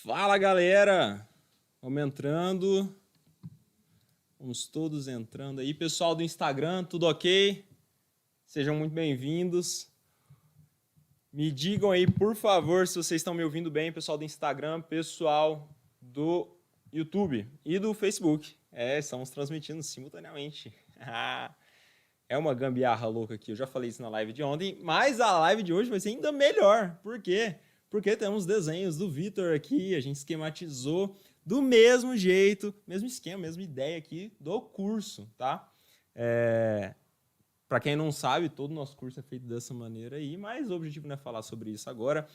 Fala, galera! Vamos todos entrando aí. Pessoal do Instagram, tudo ok? Sejam muito bem-vindos. Me digam aí, por favor, se vocês estão me ouvindo bem, pessoal do Instagram, pessoal do YouTube e do Facebook. Estamos transmitindo simultaneamente. É uma gambiarra louca aqui, eu já falei isso na live de ontem, mas a live de hoje vai ser ainda melhor. Por quê? Porque temos desenhos do Vitor aqui, a gente esquematizou do mesmo jeito, mesmo esquema, mesma ideia aqui do curso, tá? Para quem não sabe, todo o nosso curso é feito dessa maneira aí, mas o objetivo não é falar sobre isso agora.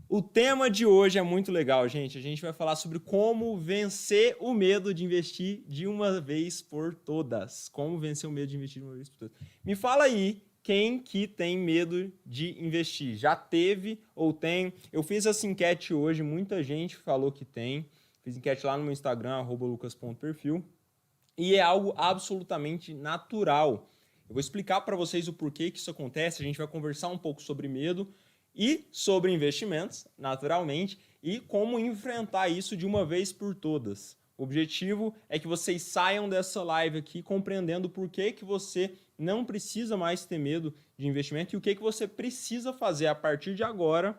O tema de hoje é muito legal, gente. A gente vai falar sobre como vencer o medo de investir de uma vez por todas. Como vencer o medo de investir de uma vez por todas. Me fala aí, quem que tem medo de investir? Já teve ou tem? Eu fiz essa enquete hoje, muita gente falou que tem. Fiz enquete lá no meu Instagram, @lucas.perfil. E é algo absolutamente natural. Eu vou explicar para vocês o porquê que isso acontece. A gente vai conversar um pouco sobre medo e sobre investimentos, naturalmente, e como enfrentar isso de uma vez por todas. O objetivo é que vocês saiam dessa live aqui compreendendo por que você não precisa mais ter medo de investimento e o que você precisa fazer a partir de agora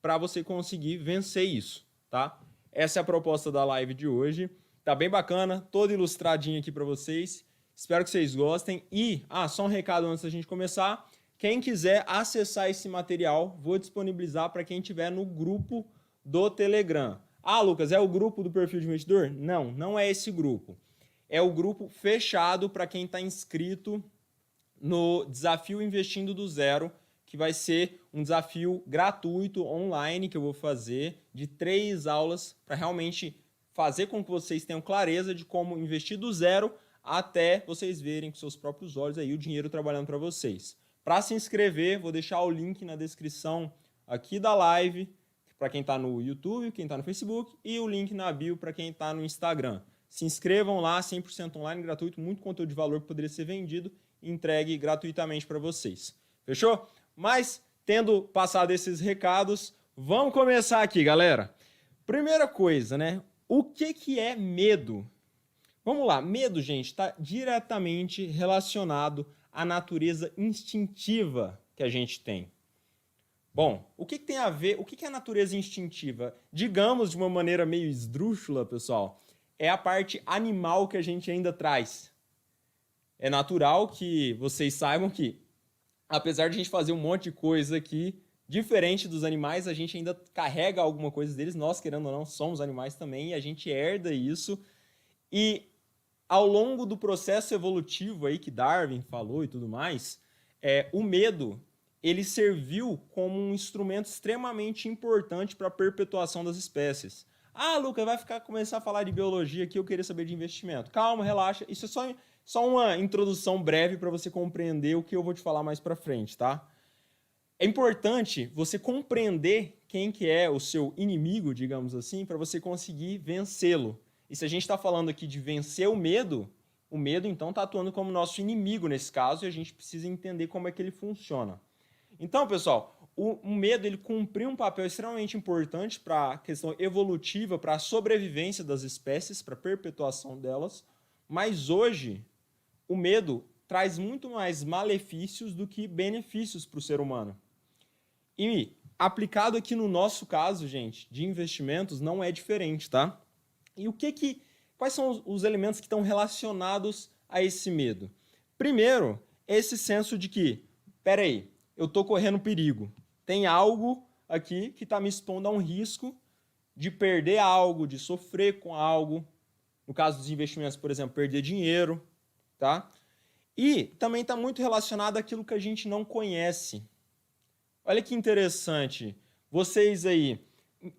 para você conseguir vencer isso, tá? Essa é a proposta da live de hoje. Tá bem bacana, todo ilustradinho aqui para vocês. Espero que vocês gostem. E, só um recado antes da gente começar. Quem quiser acessar esse material, vou disponibilizar para quem estiver no grupo do Telegram. Lucas, é o grupo do Perfil de Investidor? Não, não é esse grupo. É o grupo fechado para quem está inscrito no Desafio Investindo do Zero, que vai ser um desafio gratuito online que eu vou fazer de 3 aulas para realmente fazer com que vocês tenham clareza de como investir do zero até vocês verem com seus próprios olhos aí o dinheiro trabalhando para vocês. Para se inscrever, vou deixar o link na descrição aqui da live para quem está no YouTube, quem está no Facebook e o link na bio para quem está no Instagram. Se inscrevam lá, 100% online, gratuito, muito conteúdo de valor que poderia ser vendido e entregue gratuitamente para vocês. Fechou? Mas, tendo passado esses recados, vamos começar aqui, galera. Primeira coisa, né? O que é medo? Vamos lá, medo, gente, está diretamente relacionado à natureza instintiva que a gente tem. Bom, o que tem a ver, o que é a natureza instintiva? Digamos de uma maneira meio esdrúxula, pessoal, é a parte animal que a gente ainda traz. É natural que vocês saibam que, apesar de a gente fazer um monte de coisa aqui, diferente dos animais, a gente ainda carrega alguma coisa deles. Nós, querendo ou não, somos animais também e a gente herda isso. E ao longo do processo evolutivo aí que Darwin falou e tudo mais, o medo ele serviu como um instrumento extremamente importante para a perpetuação das espécies. Lucas, vai começar a falar de biologia aqui, eu queria saber de investimento. Calma, relaxa, isso é só uma introdução breve para você compreender o que eu vou te falar mais para frente, tá? É importante você compreender quem que é o seu inimigo, digamos assim, para você conseguir vencê-lo. E se a gente está falando aqui de vencer o medo então está atuando como nosso inimigo nesse caso e a gente precisa entender como é que ele funciona. Então, pessoal, o medo ele cumpriu um papel extremamente importante para a questão evolutiva, para a sobrevivência das espécies, para a perpetuação delas, mas hoje o medo traz muito mais malefícios do que benefícios para o ser humano. E aplicado aqui no nosso caso, gente, de investimentos, não é diferente, tá? E quais são os elementos que estão relacionados a esse medo? Primeiro, esse senso de que, peraí, eu estou correndo perigo. Tem algo aqui que está me expondo a um risco de perder algo, de sofrer com algo. No caso dos investimentos, por exemplo, perder dinheiro, tá? E também está muito relacionado àquilo que a gente não conhece. Olha que interessante. Vocês aí,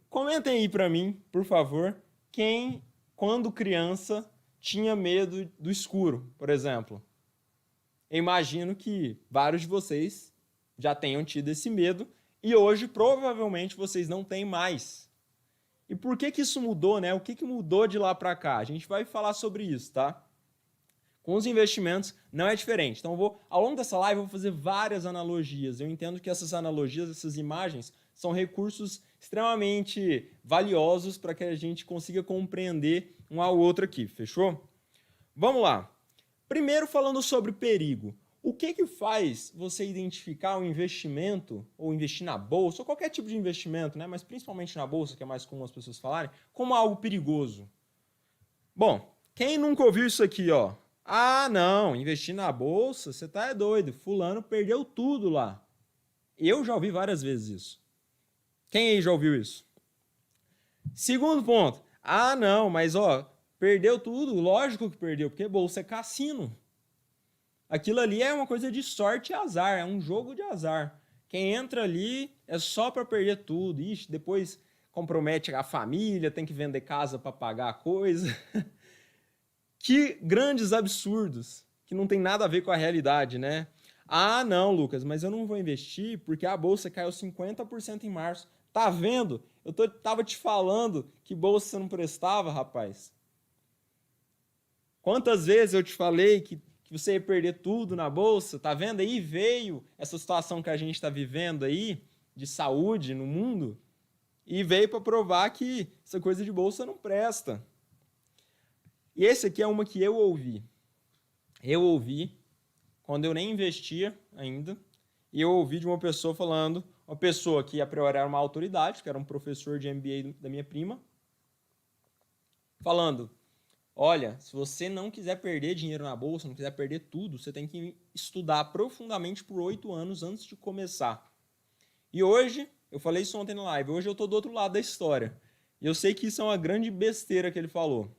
comentem aí para mim, por favor, quem, quando criança, tinha medo do escuro, por exemplo. Eu imagino que vários de vocês já tenham tido esse medo e hoje, provavelmente, vocês não têm mais. E por que isso mudou, né? O que mudou de lá para cá? A gente vai falar sobre isso, tá? Com os investimentos não é diferente. Então, ao longo dessa live, eu vou fazer várias analogias. Eu entendo que essas analogias, essas imagens, São recursos extremamente valiosos para que a gente consiga compreender um ao outro aqui, fechou? Vamos lá. Primeiro falando sobre perigo. O que faz você identificar um investimento, ou investir na bolsa, ou qualquer tipo de investimento, né? Mas principalmente na bolsa, que é mais comum as pessoas falarem, como algo perigoso? Bom, quem nunca ouviu isso aqui, ó? Ah, não, investir na bolsa, você tá doido, fulano perdeu tudo lá. Eu já ouvi várias vezes isso. Quem aí já ouviu isso? Segundo ponto. Ah, não, mas ó, perdeu tudo, lógico que perdeu, porque bolsa é cassino. Aquilo ali é uma coisa de sorte e azar, é um jogo de azar. Quem entra ali é só para perder tudo. Ixi, depois compromete a família, tem que vender casa para pagar a coisa. Que grandes absurdos, que não tem nada a ver com a realidade, né? Ah, não, Lucas, mas eu não vou investir porque a bolsa caiu 50% em março. Tá vendo? Tava te falando que bolsa não prestava, rapaz. Quantas vezes eu te falei que você ia perder tudo na bolsa? Tá vendo? Aí veio essa situação que a gente está vivendo aí, de saúde no mundo, e veio para provar que essa coisa de bolsa não presta. E esse aqui é uma que eu ouvi. Eu ouvi quando eu nem investia ainda, e eu ouvi de uma pessoa falando, uma pessoa que a priori era uma autoridade, que era um professor de MBA da minha prima, falando: olha, se você não quiser perder dinheiro na bolsa, não quiser perder tudo, você tem que estudar profundamente por 8 anos antes de começar. E hoje, eu falei isso ontem na live, hoje eu estou do outro lado da história. E eu sei que isso é uma grande besteira que ele falou.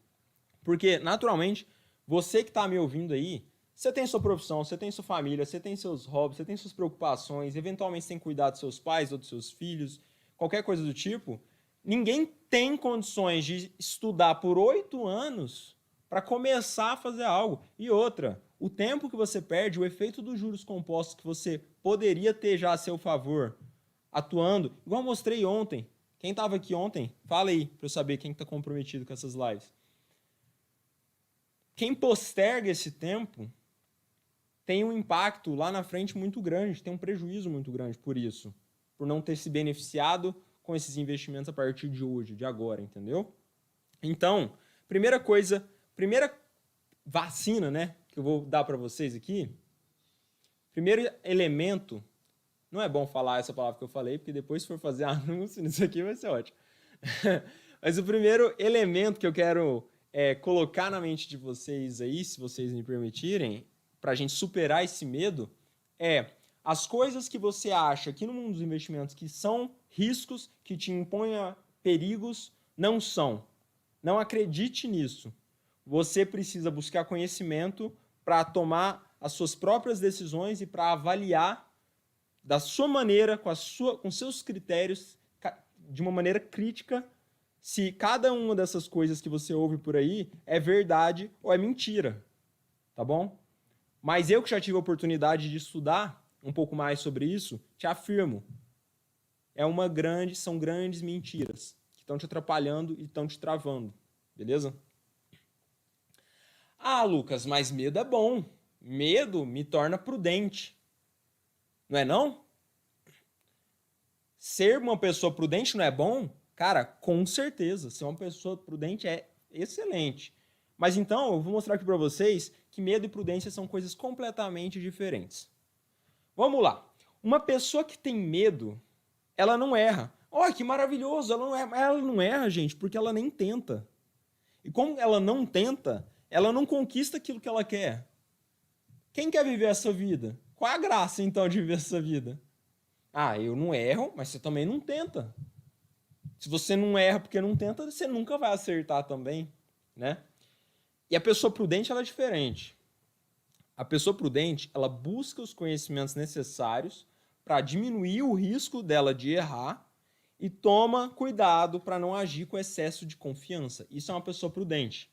Porque, naturalmente, você que está me ouvindo aí, você tem sua profissão, você tem sua família, você tem seus hobbies, você tem suas preocupações, eventualmente você tem que cuidar dos seus pais ou dos seus filhos, qualquer coisa do tipo. Ninguém tem condições de estudar por 8 anos para começar a fazer algo. E outra, o tempo que você perde, o efeito dos juros compostos que você poderia ter já a seu favor, atuando, igual eu mostrei ontem. Quem estava aqui ontem, fala aí para eu saber quem está comprometido com essas lives. Quem posterga esse tempo tem um impacto lá na frente muito grande, tem um prejuízo muito grande por isso, por não ter se beneficiado com esses investimentos a partir de hoje, de agora, entendeu? Então, primeira coisa, primeira vacina, né, que eu vou dar para vocês aqui, primeiro elemento, não é bom falar essa palavra que eu falei, porque depois se for fazer anúncio nisso aqui vai ser ótimo. Mas o primeiro elemento que eu quero colocar na mente de vocês aí, se vocês me permitirem, para a gente superar esse medo, as coisas que você acha aqui no mundo dos investimentos que são riscos, que te impõem a perigos, não são. Não acredite nisso. Você precisa buscar conhecimento para tomar as suas próprias decisões e para avaliar da sua maneira, com seus critérios, de uma maneira crítica, se cada uma dessas coisas que você ouve por aí é verdade ou é mentira, tá bom? Mas eu que já tive a oportunidade de estudar um pouco mais sobre isso, te afirmo, são grandes mentiras que estão te atrapalhando e estão te travando, beleza? Ah, Lucas, mas medo é bom. Medo me torna prudente. Não é não? Ser uma pessoa prudente não é bom? Cara, com certeza, ser uma pessoa prudente é excelente. Mas então, eu vou mostrar aqui para vocês que medo e prudência são coisas completamente diferentes. Vamos lá. Uma pessoa que tem medo, ela não erra. Olha, que maravilhoso, ela não erra, gente, porque ela nem tenta. E como ela não tenta, ela não conquista aquilo que ela quer. Quem quer viver essa vida? Qual é a graça, então, de viver essa vida? Ah, eu não erro, mas você também não tenta. Se você não erra porque não tenta, você nunca vai acertar também, né? E a pessoa prudente, ela é diferente. A pessoa prudente, ela busca os conhecimentos necessários para diminuir o risco dela de errar e toma cuidado para não agir com excesso de confiança. Isso é uma pessoa prudente.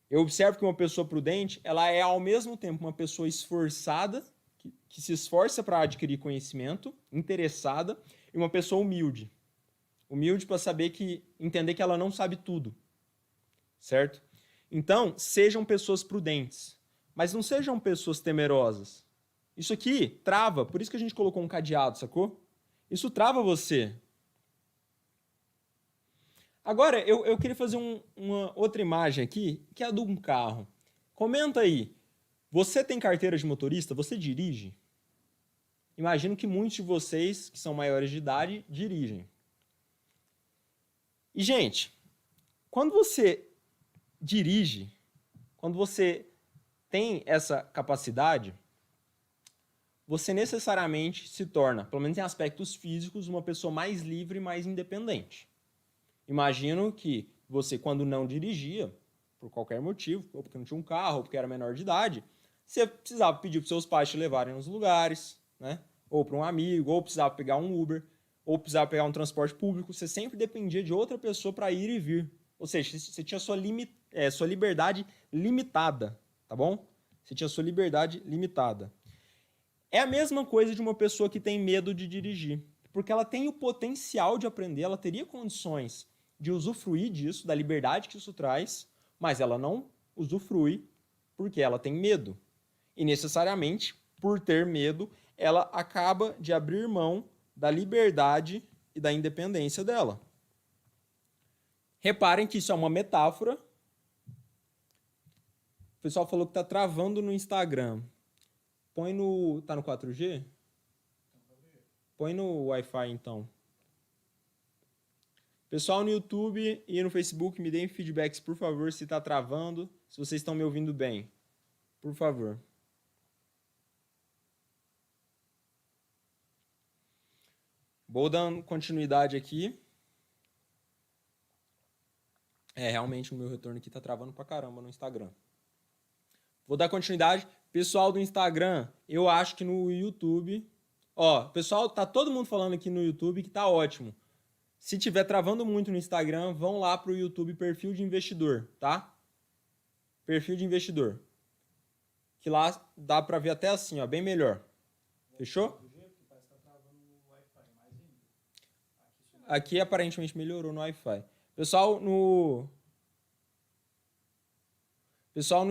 Eu observo que uma pessoa prudente, ela é ao mesmo tempo uma pessoa esforçada, que se esforça para adquirir conhecimento, interessada, e uma pessoa humilde. Humilde para entender que ela não sabe tudo, certo? Então, sejam pessoas prudentes, mas não sejam pessoas temerosas. Isso aqui trava, por isso que a gente colocou um cadeado, sacou? Isso trava você. Agora, eu queria fazer uma outra imagem aqui, que é a de um carro. Comenta aí. Você tem carteira de motorista? Você dirige? Imagino que muitos de vocês, que são maiores de idade, dirigem. E, gente, quando você dirige, quando você tem essa capacidade, você necessariamente se torna, pelo menos em aspectos físicos, uma pessoa mais livre e mais independente. Imagino que você, quando não dirigia, por qualquer motivo, ou porque não tinha um carro, ou porque era menor de idade, você precisava pedir para os seus pais te levarem nos lugares, né? Ou para um amigo, ou precisava pegar um Uber, ou precisava pegar um transporte público. Você sempre dependia de outra pessoa para ir e vir. Ou seja, você tinha sua liberdade limitada, tá bom? Você tinha sua liberdade limitada. É a mesma coisa de uma pessoa que tem medo de dirigir, porque ela tem o potencial de aprender, ela teria condições de usufruir disso, da liberdade que isso traz, mas ela não usufrui porque ela tem medo. E necessariamente, por ter medo, ela acaba de abrir mão da liberdade e da independência dela. Reparem que isso é uma metáfora. O pessoal falou que está travando no Instagram. Põe no... Tá no 4G? Põe no Wi-Fi, então. Pessoal no YouTube e no Facebook, me deem feedbacks, por favor, se está travando, se vocês estão me ouvindo bem. Por favor. Vou dando continuidade aqui. Realmente o meu retorno aqui está travando pra caramba no Instagram. Vou dar continuidade. Pessoal do Instagram, eu acho que no YouTube... pessoal, tá todo mundo falando aqui no YouTube que tá ótimo. Se tiver travando muito no Instagram, vão lá pro YouTube Perfil de Investidor, tá? Perfil de Investidor. Que lá dá pra ver até assim, ó, bem melhor. Fechou? Aqui aparentemente melhorou no Wi-Fi. Pessoal no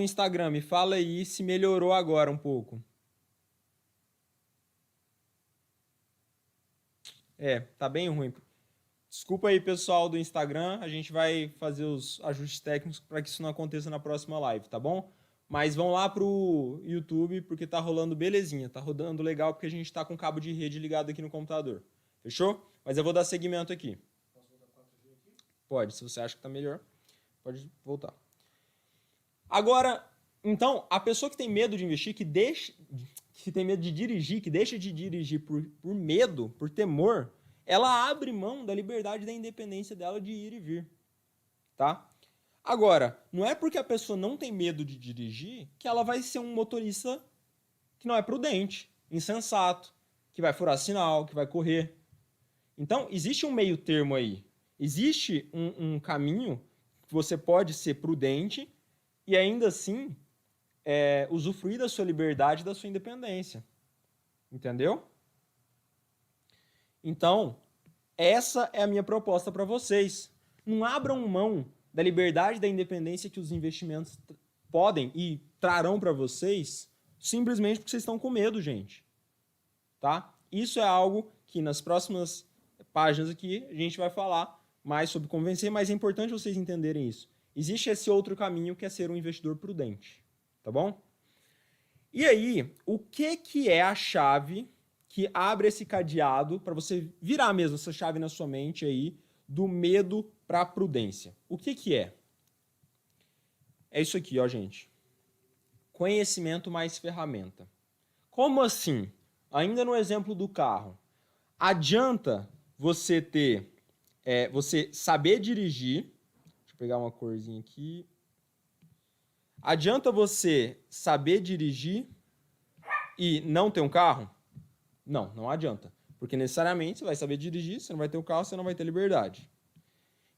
Instagram, me fala aí se melhorou agora um pouco. Tá bem ruim. Desculpa aí, pessoal do Instagram. A gente vai fazer os ajustes técnicos para que isso não aconteça na próxima live, tá bom? Mas vão lá pro YouTube porque tá rolando belezinha. Tá rodando legal porque a gente tá com o cabo de rede ligado aqui no computador. Fechou? Mas eu vou dar seguimento aqui. Posso voltar 4G aqui? Pode, se você acha que tá melhor, pode voltar. Agora, então, a pessoa que tem medo de investir, que tem medo de dirigir, que deixa de dirigir por medo, por temor, ela abre mão da liberdade e da independência dela de ir e vir, tá? Agora, não é porque a pessoa não tem medo de dirigir que ela vai ser um motorista que não é prudente, insensato, que vai furar sinal, que vai correr. Então, existe um meio termo aí. Existe um caminho que você pode ser prudente e ainda assim usufruir da sua liberdade e da sua independência. Entendeu? Então, essa é a minha proposta para vocês. Não abram mão da liberdade e da independência que os investimentos podem e trarão para vocês simplesmente porque vocês estão com medo, gente. Tá? Isso é algo que nas próximas páginas aqui a gente vai falar mais sobre convencer, mas é importante vocês entenderem isso. Existe esse outro caminho que é ser um investidor prudente. Tá bom? E aí, o que é a chave que abre esse cadeado para você virar mesmo essa chave na sua mente aí do medo para a prudência? O que é? É isso aqui, ó, gente. Conhecimento mais ferramenta. Como assim? Ainda no exemplo do carro. Adianta você você saber dirigir. Deixa eu pegar uma corzinha aqui. Adianta você saber dirigir e não ter um carro? Não, não adianta. Porque necessariamente você vai saber dirigir, você não vai ter um carro, você não vai ter liberdade.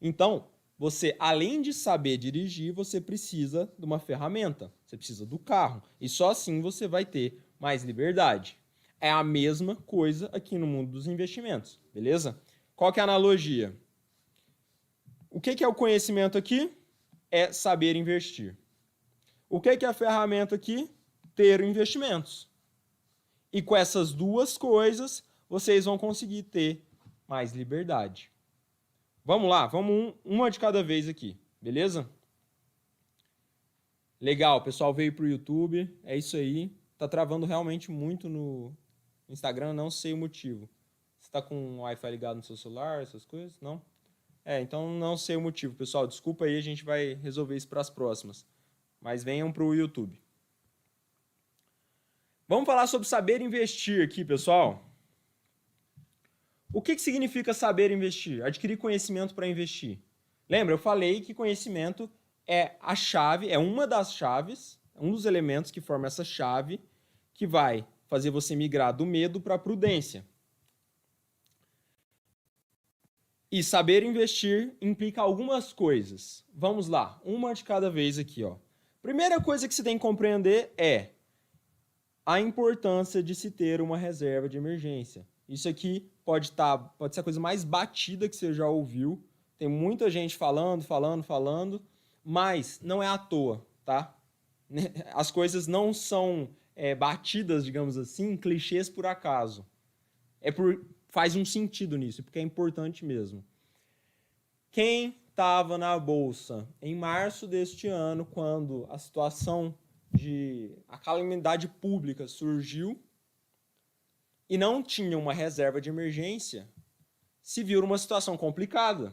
Então, você, além de saber dirigir, você precisa de uma ferramenta. Você precisa do carro. E só assim você vai ter mais liberdade. É a mesma coisa aqui no mundo dos investimentos, beleza? Qual que é a analogia? O que é o conhecimento aqui? É saber investir. O que é a ferramenta aqui? Ter investimentos. E com essas duas coisas, vocês vão conseguir ter mais liberdade. Vamos lá, vamos uma de cada vez aqui, beleza? Legal, o pessoal veio para o YouTube, é isso aí. Tá travando realmente muito no Instagram, não sei o motivo. Você está com o Wi-Fi ligado no seu celular, essas coisas? Não? Então não sei o motivo, pessoal. Desculpa aí, a gente vai resolver isso para as próximas. Mas venham para o YouTube. Vamos falar sobre saber investir aqui, pessoal. O que significa saber investir? Adquirir conhecimento para investir. Lembra, eu falei que conhecimento é a chave, é uma das chaves, um dos elementos que forma essa chave que vai fazer você migrar do medo para a prudência. E saber investir implica algumas coisas. Vamos lá, uma de cada vez aqui, ó. Primeira coisa que você tem que compreender é a importância de se ter uma reserva de emergência. Isso aqui pode ser a coisa mais batida que você já ouviu. Tem muita gente falando, mas não é à toa, tá? As coisas não são batidas, digamos assim, clichês por acaso. Faz um sentido nisso, porque é importante mesmo. Quem estava na Bolsa em março deste ano, quando a situação a calamidade pública surgiu e não tinha uma reserva de emergência, se viu numa situação complicada.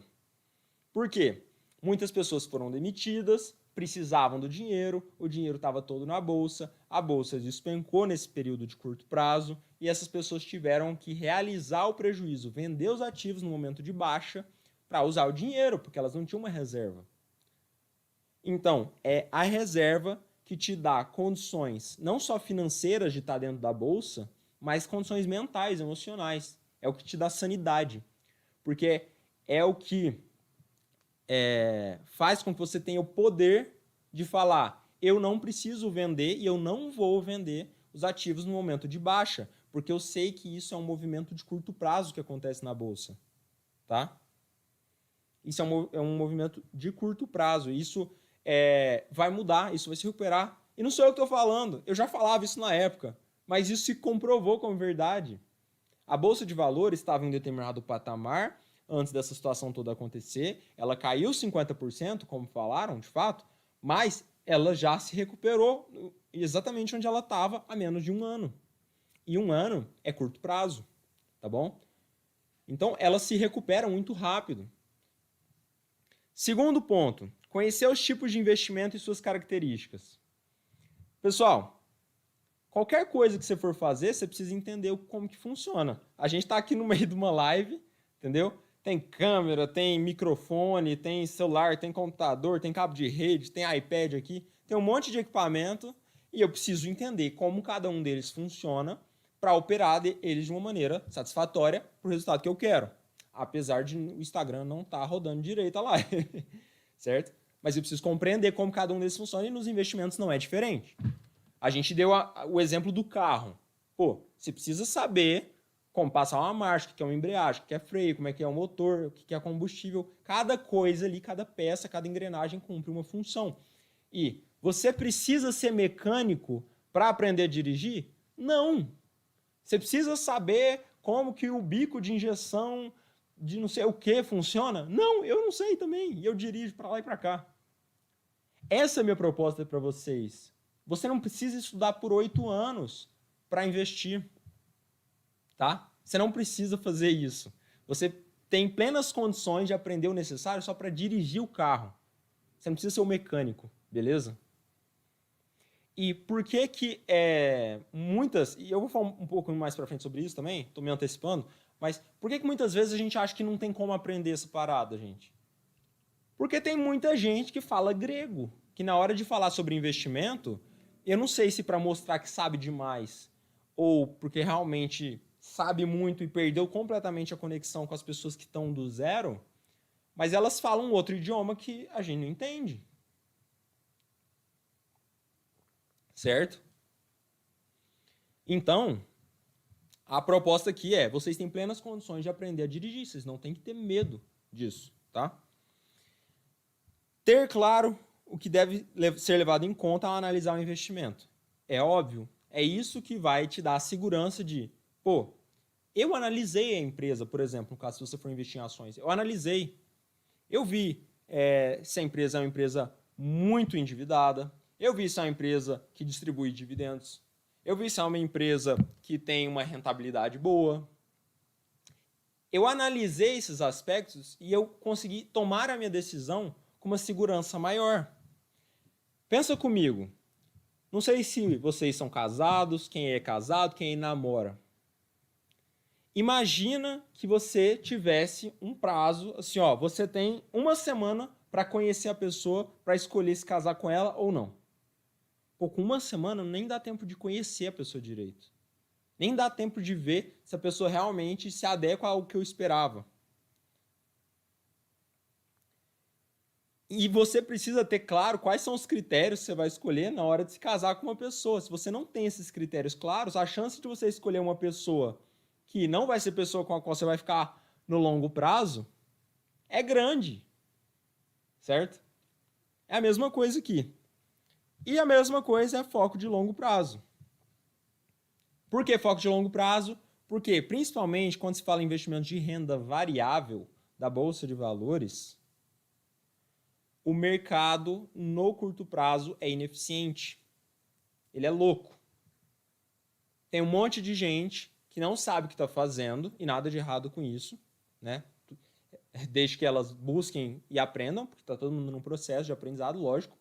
Por quê? Muitas pessoas foram demitidas, precisavam do dinheiro, o dinheiro estava todo na Bolsa, a Bolsa despencou nesse período de curto prazo e essas pessoas tiveram que realizar o prejuízo, vender os ativos no momento de baixa para usar o dinheiro, porque elas não tinham uma reserva. Então, é a reserva que te dá condições não só financeiras de estar dentro da Bolsa, mas condições mentais, emocionais. É o que te dá sanidade. Porque é o que faz com que você tenha o poder de falar: eu não preciso vender e eu não vou vender os ativos no momento de baixa, porque eu sei que isso é um movimento de curto prazo que acontece na Bolsa. Tá? Isso é um movimento de curto prazo. Isso vai mudar, isso vai se recuperar. E não sou eu que estou falando, eu já falava isso na época, mas isso se comprovou como verdade. A Bolsa de Valores estava em um determinado patamar antes dessa situação toda acontecer, ela caiu 50%, como falaram, de fato, mas ela já se recuperou exatamente onde ela estava há menos de um ano. E um ano é curto prazo, tá bom? Então, ela se recupera muito rápido. Segundo ponto, conhecer os tipos de investimento e suas características. Pessoal, qualquer coisa que você for fazer, você precisa entender como que funciona. A gente está aqui no meio de uma live, entendeu? Tem câmera, tem microfone, tem celular, tem computador, tem cabo de rede, tem iPad aqui, tem um monte de equipamento e eu preciso entender como cada um deles funciona para operar eles de uma maneira satisfatória para o resultado que eu quero. Apesar de o Instagram não estar rodando direito a live, certo? Mas eu preciso compreender como cada um deles funciona e nos investimentos não é diferente. A gente deu o exemplo do carro. Pô, você precisa saber como passar uma marcha, o que é uma embreagem, o que é freio, como é que é o motor, o que é combustível. Cada coisa ali, cada peça, cada engrenagem cumpre uma função. E você precisa ser mecânico para aprender a dirigir? Não. Você precisa saber como que o bico de injeção de não sei o que funciona? Não, eu não sei também. E eu dirijo para lá e para cá. Essa é a minha proposta para vocês. Você não precisa estudar por 8 anos para investir. Tá? Você não precisa fazer isso. Você tem plenas condições de aprender o necessário só para dirigir o carro. Você não precisa ser um mecânico, beleza? E por que muitas... E eu vou falar um pouco mais para frente sobre isso também, estou me antecipando, mas por que muitas vezes a gente acha que não tem como aprender essa parada, gente? Porque tem muita gente que fala grego, que na hora de falar sobre investimento, eu não sei se para mostrar que sabe demais ou porque realmente sabe muito e perdeu completamente a conexão com as pessoas que estão do zero, mas elas falam outro idioma que a gente não entende. Certo? Então, a proposta aqui é, vocês têm plenas condições de aprender a dirigir, vocês não têm que ter medo disso, tá? Ter claro o que deve ser levado em conta ao analisar o investimento. É óbvio, é isso que vai te dar a segurança de, pô, Eu analisei a empresa, por exemplo, no caso, se você for investir em ações, eu analisei. Eu vi se a empresa é uma empresa muito endividada, eu vi se é uma empresa que distribui dividendos, eu vi se é uma empresa que tem uma rentabilidade boa. Eu analisei esses aspectos e eu consegui tomar a minha decisão com uma segurança maior. Pensa comigo, não sei se vocês são casados, quem é casado, quem namora. Imagina que você tivesse um prazo, assim, ó, você tem uma semana para conhecer a pessoa, para escolher se casar com ela ou não. Pô, com uma semana nem dá tempo de conhecer a pessoa direito. Nem dá tempo de ver se a pessoa realmente se adequa ao que eu esperava. E você precisa ter claro quais são os critérios que você vai escolher na hora de se casar com uma pessoa. Se você não tem esses critérios claros, a chance de você escolher uma pessoa que não vai ser pessoa com a qual você vai ficar no longo prazo é grande. Certo? É a mesma coisa aqui. E a mesma coisa é foco de longo prazo. Por que foco de longo prazo? Porque, principalmente, quando se fala em investimento de renda variável da Bolsa de Valores, o mercado, no curto prazo, é ineficiente. Ele é louco. Tem um monte de gente que não sabe o que está fazendo, e nada de errado com isso, né? Desde que elas busquem e aprendam, porque está todo mundo num processo de aprendizado, lógico.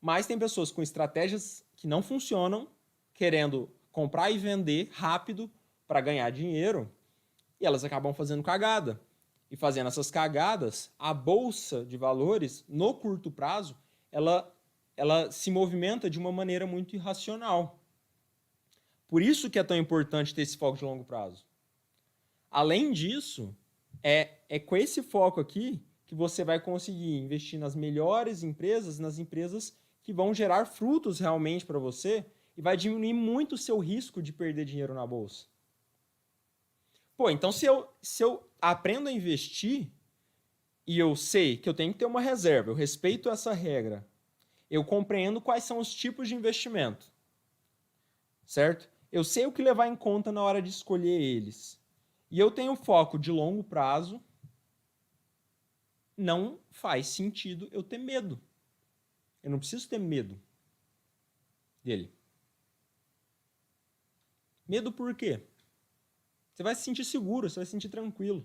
Mas tem pessoas com estratégias que não funcionam, querendo comprar e vender rápido para ganhar dinheiro, e elas acabam fazendo cagada. E fazendo essas cagadas, a Bolsa de Valores, no curto prazo, ela se movimenta de uma maneira muito irracional. Por isso que é tão importante ter esse foco de longo prazo. Além disso, é com esse foco aqui que você vai conseguir investir nas melhores empresas, nas empresas que vão gerar frutos realmente para você e vai diminuir muito o seu risco de perder dinheiro na bolsa. Pô, então se eu aprendo a investir e eu sei que eu tenho que ter uma reserva, eu respeito essa regra, eu compreendo quais são os tipos de investimento, certo? Eu sei o que levar em conta na hora de escolher eles. E eu tenho foco de longo prazo, não faz sentido eu ter medo. Eu não preciso ter medo dele. Medo por quê? Você vai se sentir seguro, você vai se sentir tranquilo.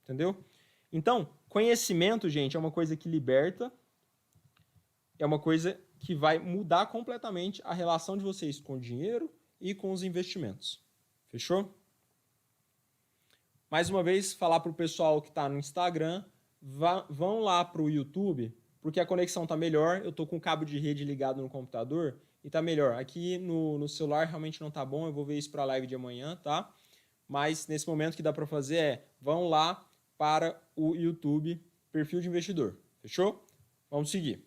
Entendeu? Então, conhecimento, gente, é uma coisa que liberta, é uma coisa que vai mudar completamente a relação de vocês com o dinheiro e com os investimentos. Fechou? Mais uma vez, falar para o pessoal que está no Instagram, vão lá para o YouTube, porque a conexão está melhor, eu estou com o cabo de rede ligado no computador e está melhor. Aqui no celular realmente não está bom, eu vou ver isso para a live de amanhã, tá? Mas nesse momento o que dá para fazer vão lá para o YouTube, perfil de investidor. Fechou? Vamos seguir.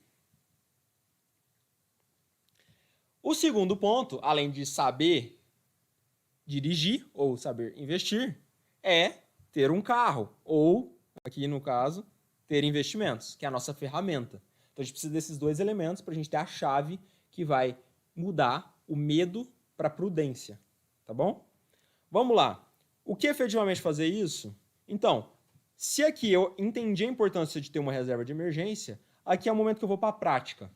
O segundo ponto, além de saber dirigir ou saber investir, é ter um carro ou, aqui no caso, ter investimentos, que é a nossa ferramenta. Então a gente precisa desses dois elementos para a gente ter a chave que vai mudar o medo para a prudência. Tá bom? Vamos lá. O que efetivamente fazer isso? Então, se aqui eu entendi a importância de ter uma reserva de emergência, aqui é o momento que eu vou para a prática.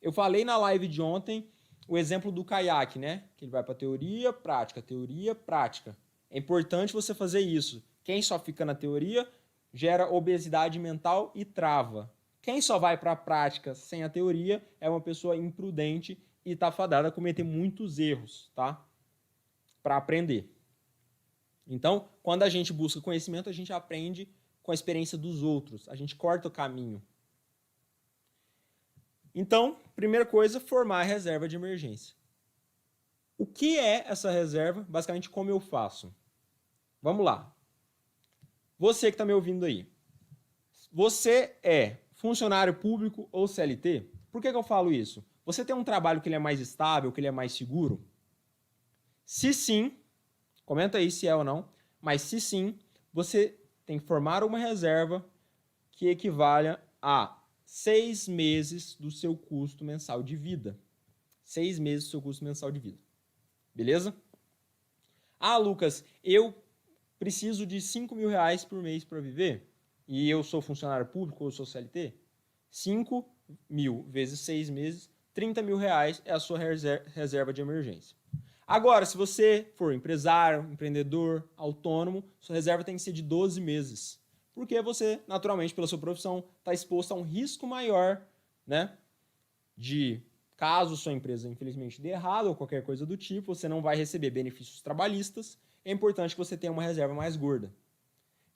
Eu falei na live de ontem o exemplo do caiaque, né? Que ele vai para teoria, prática, teoria, prática. É importante você fazer isso. Quem só fica na teoria gera obesidade mental e trava. Quem só vai para a prática sem a teoria é uma pessoa imprudente e está fadada a cometer muitos erros, tá? Para aprender. Então, quando a gente busca conhecimento, a gente aprende com a experiência dos outros. A gente corta o caminho. Então, primeira coisa, formar a reserva de emergência. O que é essa reserva? Basicamente, como eu faço? Vamos lá. Você que está me ouvindo aí. Você é funcionário público ou CLT? Por que eu falo isso? Você tem um trabalho que ele é mais estável, que ele é mais seguro? Se sim, comenta aí se é ou não, mas se sim, você tem que formar uma reserva que equivalha a 6 meses do seu custo mensal de vida. 6 meses do seu custo mensal de vida. Beleza? Ah, Lucas, eu preciso de 5 mil reais por mês para viver e eu sou funcionário público ou eu sou CLT? 5 mil vezes 6 meses, 30 mil reais é a sua reserva de emergência. Agora, se você for empresário, empreendedor, autônomo, sua reserva tem que ser de 12 meses. Porque você, naturalmente, pela sua profissão, está exposto a um risco maior, né? De, caso sua empresa, infelizmente, dê errado ou qualquer coisa do tipo, você não vai receber benefícios trabalhistas. É importante que você tenha uma reserva mais gorda.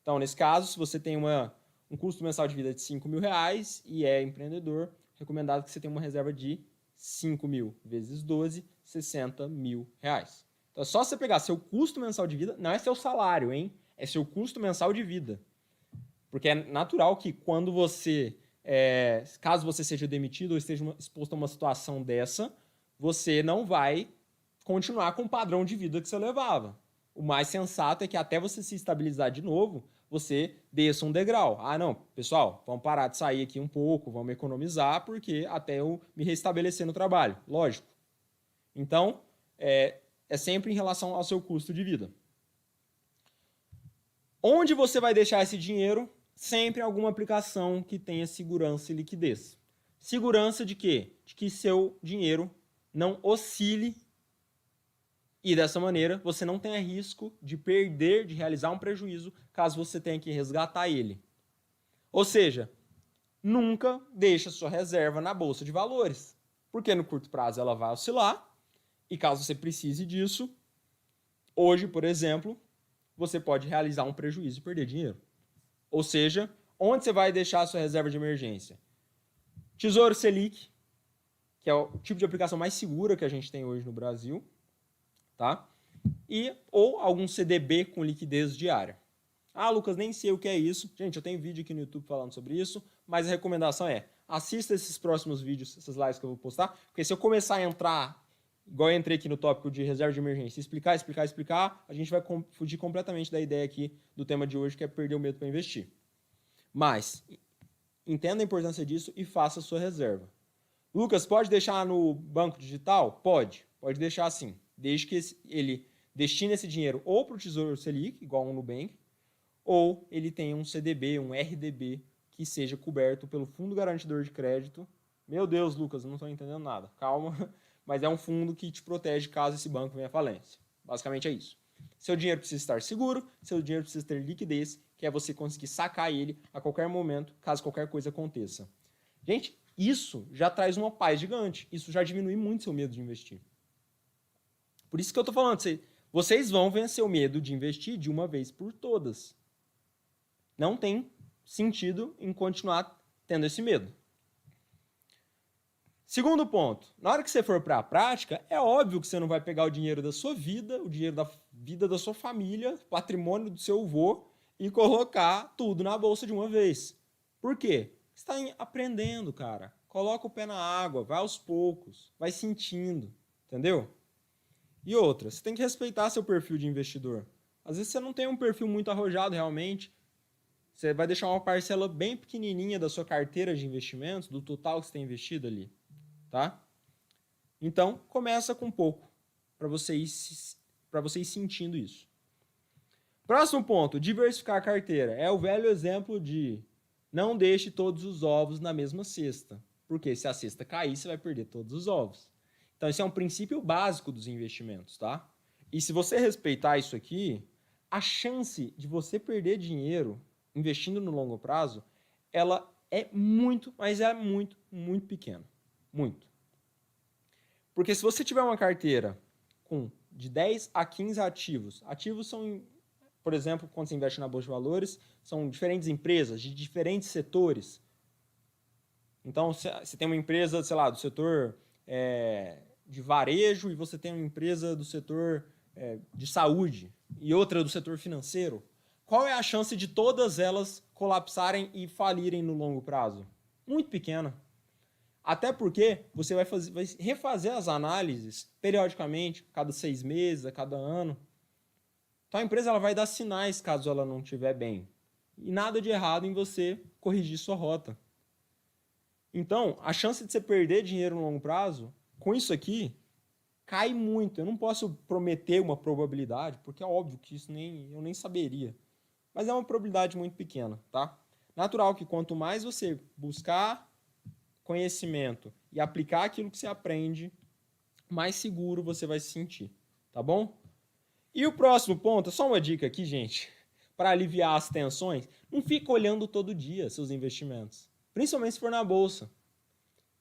Então, nesse caso, se você tem um custo mensal de vida de 5 mil reais e é empreendedor, recomendado que você tenha uma reserva de 5 mil vezes 12, 60 mil reais. Então, é só você pegar seu custo mensal de vida, não é seu salário, hein? É seu custo mensal de vida. Porque é natural que quando você, caso você seja demitido ou esteja exposto a uma situação dessa, você não vai continuar com o padrão de vida que você levava. O mais sensato é que até você se estabilizar de novo, você desça um degrau. Ah, não, pessoal, vamos parar de sair aqui um pouco, vamos economizar, porque até eu me restabelecer no trabalho. Lógico. Então, é sempre em relação ao seu custo de vida. Onde você vai deixar esse dinheiro? Sempre em alguma aplicação que tenha segurança e liquidez. Segurança de quê? De que seu dinheiro não oscile e dessa maneira você não tenha risco de perder, de realizar um prejuízo caso você tenha que resgatar ele. Ou seja, nunca deixe a sua reserva na bolsa de valores, porque no curto prazo ela vai oscilar e caso você precise disso, hoje, por exemplo, você pode realizar um prejuízo e perder dinheiro. Ou seja, onde você vai deixar a sua reserva de emergência? Tesouro Selic, que é o tipo de aplicação mais segura que a gente tem hoje no Brasil, tá? Ou algum CDB com liquidez diária. Ah, Lucas, nem sei o que é isso. Gente, eu tenho vídeo aqui no YouTube falando sobre isso, mas a recomendação é, assista esses próximos vídeos, essas lives que eu vou postar, porque se eu começar a entrar, igual eu entrei aqui no tópico de reserva de emergência, explicar, a gente vai fugir completamente da ideia aqui do tema de hoje, que é perder o medo para investir. Mas, entenda a importância disso e faça a sua reserva. Lucas, pode deixar no banco digital? Pode deixar assim. Desde que ele destine esse dinheiro ou para o Tesouro Selic, igual um Nubank, ou ele tenha um CDB, um RDB, que seja coberto pelo Fundo Garantidor de Crédito. Meu Deus, Lucas, eu não estou entendendo nada. Calma, mas é um fundo que te protege caso esse banco venha à falência. Basicamente é isso. Seu dinheiro precisa estar seguro, seu dinheiro precisa ter liquidez, que é você conseguir sacar ele a qualquer momento, caso qualquer coisa aconteça. Gente, isso já traz uma paz gigante. Isso já diminui muito seu medo de investir. Por isso que eu estou falando, vocês vão vencer o medo de investir de uma vez por todas. Não tem sentido em continuar tendo esse medo. Segundo ponto, na hora que você for para a prática, é óbvio que você não vai pegar o dinheiro da sua vida, o dinheiro da vida da sua família, patrimônio do seu avô e colocar tudo na bolsa de uma vez. Por quê? Você está aprendendo, cara. Coloca o pé na água, vai aos poucos, vai sentindo, entendeu? E outra, você tem que respeitar seu perfil de investidor. Às vezes você não tem um perfil muito arrojado realmente, você vai deixar uma parcela bem pequenininha da sua carteira de investimentos, do total que você tem investido ali, tá? Então, começa com pouco, para você ir sentindo isso. Próximo ponto, diversificar a carteira. É o velho exemplo de não deixe todos os ovos na mesma cesta, porque se a cesta cair, você vai perder todos os ovos. Então, esse é um princípio básico dos investimentos, tá? E se você respeitar isso aqui, a chance de você perder dinheiro investindo no longo prazo, ela é muito, mas é muito, muito pequena. Muito. Porque se você tiver uma carteira com de 10 a 15 ativos, ativos são, por exemplo, quando você investe na Bolsa de Valores, são diferentes empresas de diferentes setores. Então, você tem uma empresa, sei lá, do setor de varejo e você tem uma empresa do setor de saúde e outra do setor financeiro. Qual é a chance de todas elas colapsarem e falirem no longo prazo? Muito pequena. Até porque você vai refazer as análises periodicamente, cada 6 meses, a cada ano. Então a empresa ela vai dar sinais caso ela não estiver bem. E nada de errado em você corrigir sua rota. Então, a chance de você perder dinheiro no longo prazo, com isso aqui, cai muito. Eu não posso prometer uma probabilidade, porque é óbvio que isso eu nem saberia. Mas é uma probabilidade muito pequena, tá? Natural que quanto mais você buscar conhecimento e aplicar aquilo que você aprende, mais seguro você vai se sentir, tá bom? E o próximo ponto, só uma dica aqui, gente, para aliviar as tensões, não fica olhando todo dia seus investimentos, principalmente se for na bolsa.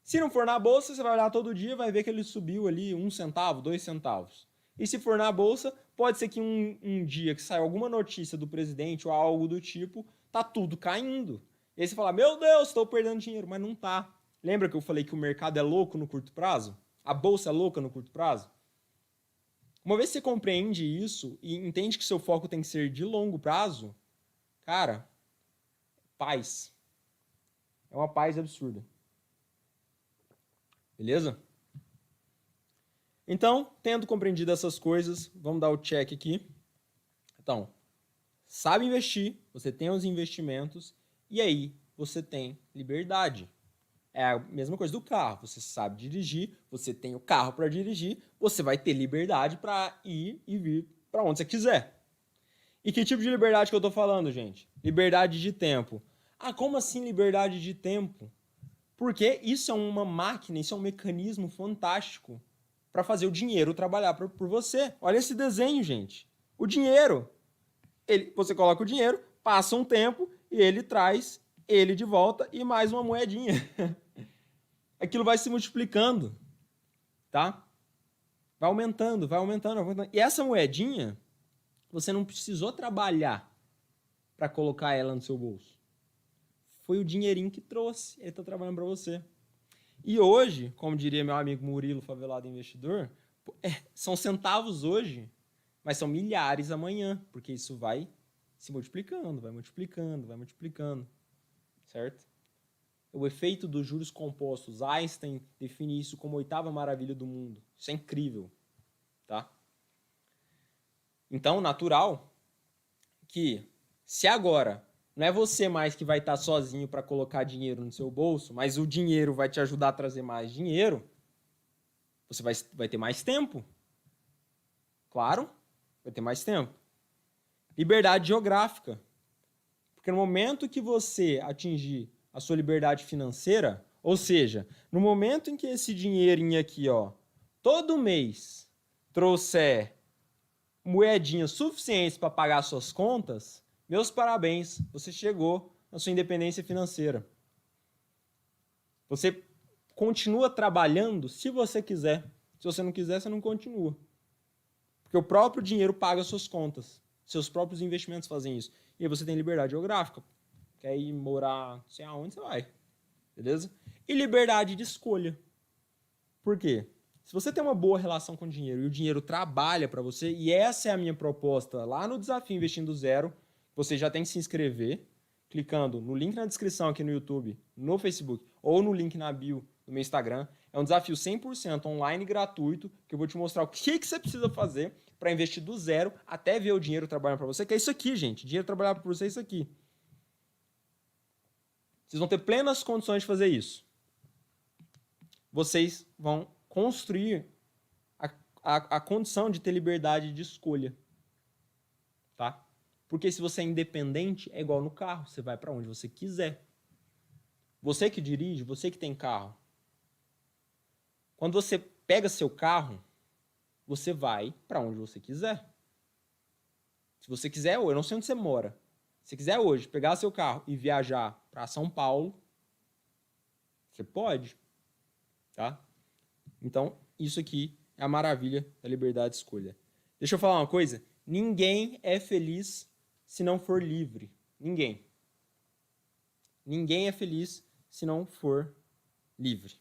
Se não for na bolsa, você vai olhar todo dia e vai ver que ele subiu ali 1 centavo, 2 centavos. E se for na bolsa, pode ser que um dia que saia alguma notícia do presidente ou algo do tipo, tá tudo caindo. E aí você fala, meu Deus, estou perdendo dinheiro, mas não tá. Lembra que eu falei que o mercado é louco no curto prazo? A bolsa é louca no curto prazo? Uma vez que você compreende isso e entende que seu foco tem que ser de longo prazo, cara, paz. É uma paz absurda. Beleza? Então, tendo compreendido essas coisas, vamos dar o check aqui. Então, sabe investir, você tem os investimentos e aí você tem liberdade. É a mesma coisa do carro. Você sabe dirigir, você tem o carro para dirigir, você vai ter liberdade para ir e vir para onde você quiser. E que tipo de liberdade que eu estou falando, gente? Liberdade de tempo. Ah, como assim liberdade de tempo? Porque isso é uma máquina, isso é um mecanismo fantástico para fazer o dinheiro trabalhar por você. Olha esse desenho, gente. O dinheiro. Você coloca o dinheiro, passa um tempo e ele traz ele de volta e mais uma moedinha. Aquilo vai se multiplicando, tá? Vai aumentando, vai aumentando, vai aumentando. E essa moedinha, você não precisou trabalhar para colocar ela no seu bolso. Foi o dinheirinho que trouxe, ele está trabalhando para você. E hoje, como diria meu amigo Murilo, favelado investidor, são centavos hoje, mas são milhares amanhã, porque isso vai se multiplicando, vai multiplicando, vai multiplicando, certo? O efeito dos juros compostos, Einstein define isso como a 8ª maravilha do mundo. Isso é incrível, tá? Então, natural que se agora não é você mais que vai estar sozinho para colocar dinheiro no seu bolso, mas o dinheiro vai te ajudar a trazer mais dinheiro, você vai ter mais tempo. Claro, vai ter mais tempo. Liberdade geográfica. Porque no momento que você atingir a sua liberdade financeira, ou seja, no momento em que esse dinheirinho aqui, ó, todo mês trouxer moedinhas suficientes para pagar suas contas, meus parabéns, você chegou na sua independência financeira. Você continua trabalhando se você quiser. Se você não quiser, você não continua. Porque o próprio dinheiro paga suas contas. Seus próprios investimentos fazem isso. E aí você tem liberdade geográfica. Quer ir morar não sei aonde, você vai. Beleza? E liberdade de escolha. Por quê? Se você tem uma boa relação com o dinheiro e o dinheiro trabalha para você, e essa é a minha proposta lá no Desafio Investindo Zero, você já tem que se inscrever, clicando no link na descrição aqui no YouTube, no Facebook, ou no link na bio do meu Instagram. É um desafio 100% online gratuito, que eu vou te mostrar o que você precisa fazer para investir do zero até ver o dinheiro trabalhando para você, que é isso aqui, gente. Dinheiro trabalhar para você é isso aqui. Vocês vão ter plenas condições de fazer isso. Vocês vão construir a condição de ter liberdade de escolha. Tá? Porque se você é independente, é igual no carro. Você vai para onde você quiser. Você que dirige, você que tem carro. Quando você pega seu carro, você vai para onde você quiser. Se você quiser, eu não sei onde você mora. Se quiser hoje pegar seu carro e viajar para São Paulo, você pode. Tá? Então, isso aqui é a maravilha da liberdade de escolha. Deixa eu falar uma coisa. Ninguém é feliz se não for livre. Ninguém. Ninguém é feliz se não for livre.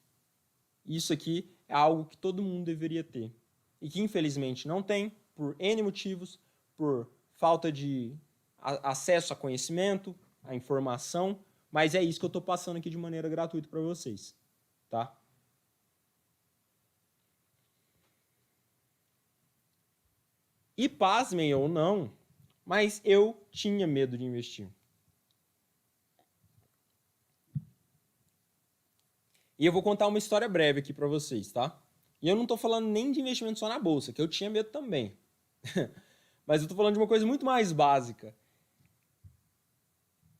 Isso aqui é algo que todo mundo deveria ter. E que, infelizmente, não tem, por N motivos, por falta de acesso a conhecimento, a informação, mas é isso que eu estou passando aqui de maneira gratuita para vocês. Tá? E pasmem ou não, mas eu tinha medo de investir. E eu vou contar uma história breve aqui para vocês, tá? E eu não estou falando nem de investimento só na bolsa, que eu tinha medo também. Mas eu estou falando de uma coisa muito mais básica.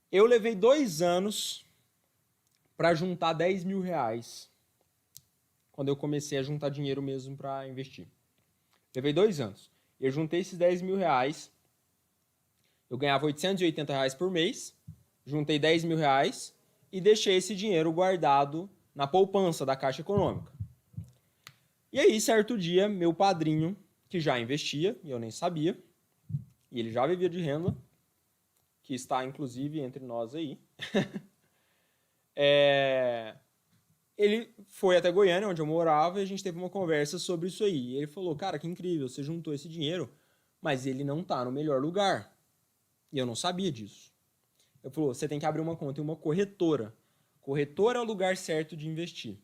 Eu levei 2 anos para juntar 10 mil reais quando eu comecei a juntar dinheiro mesmo para investir. Levei 2 anos. Eu juntei esses 10 mil reais, eu ganhava 880 reais por mês, juntei 10 mil reais e deixei esse dinheiro guardado na poupança da Caixa Econômica. E aí, certo dia, meu padrinho, que já investia, e eu nem sabia, e ele já vivia de renda, que está, inclusive, entre nós aí, ele foi até Goiânia, onde eu morava, e a gente teve uma conversa sobre isso aí. E ele falou, cara, que incrível, você juntou esse dinheiro, mas ele não está no melhor lugar. E eu não sabia disso. Ele falou, você tem que abrir uma conta em uma corretora. Corretora é o lugar certo de investir.